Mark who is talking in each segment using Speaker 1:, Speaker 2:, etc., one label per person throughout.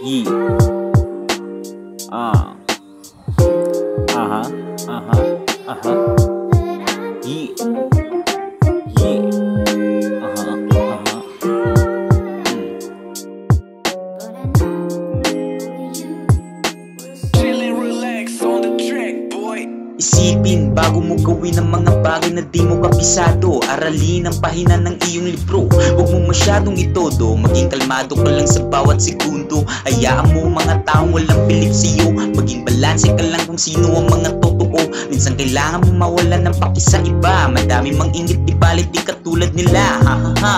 Speaker 1: Yeah. Uh. Uh-huh. Uh-huh. Uh-huh. Yeah. Yeah. Uh-huh. Uh-huh.
Speaker 2: Chillin', relax on the track, boy.
Speaker 3: Isipin bago mo gawin ang mga bagay na di mo kabisado. Aralin ang pahina ng iyong libro. Huwag mo masyadong itodo. Maging kalmado ka lang sa bawat segundo. Hayaan mo mga taong walang pilit sa'yo. Maging balanse ka lang kung sino ang mga totoo. Minsan kailangan mo mawala ng paki sa iba. Madami mang ingit di balit di katulad nila. Ha ha ha.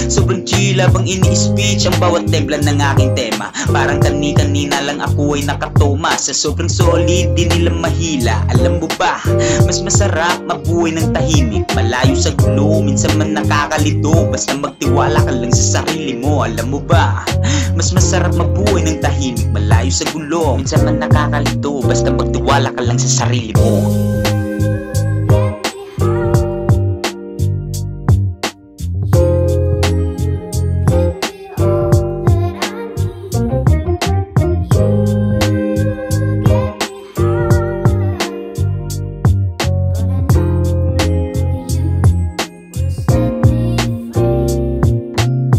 Speaker 3: Sobrang chill habang ini-speech ang bawat templa ng aking tema. Parang kani-kanina lang ako ay nakatoma. Sa sobrang solid di nila mahila. Alam mo ba, mas masarap mabuhay ng tahimik. Malayo sa gulo, minsan man nakakalito. Basta magtiwala ka lang sa sarili mo. Alam mo ba, mas masarap mabuhay ng tahimik. Malayo sa gulo, minsan man nakakalito. Basta magtiwala ka lang sa sarili mo.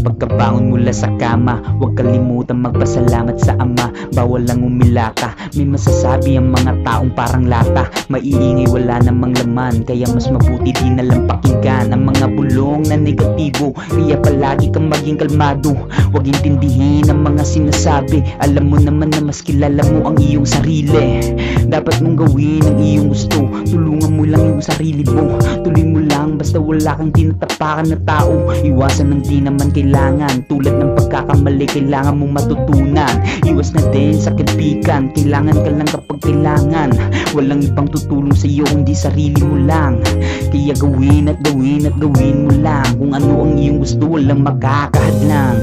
Speaker 3: Pagkabangon mula sa kama, huwag kalimutan magpasalamat sa Ama. Bawal lang umilaka, may masasabi ang mga taong parang lata. Maiingay wala namang laman, kaya mas mabuti di nalang pakinggan ang mga bulong na negatibo. Kaya palagi kang maging kalmado, huwag intindihin ang mga sinasabi. Alam mo naman na mas kilala mo ang iyong sarili. Dapat mong gawin ang iyong gusto, tulungan mo lang yung sarili mo. Tuloy mo lang basta wala kang tinatapakan na tao. Iwasan ng di naman kailangan, tulad ng pagkakamali kailangan mong matutunan. Iwas na din sa kaibigan, kailangan ka lang kapag kailangan. Walang ibang tutulong sa iyo kundi sarili mo lang. Kaya gawin at gawin at gawin mo lang kung ano ang iyong gusto, walang makakahadlang.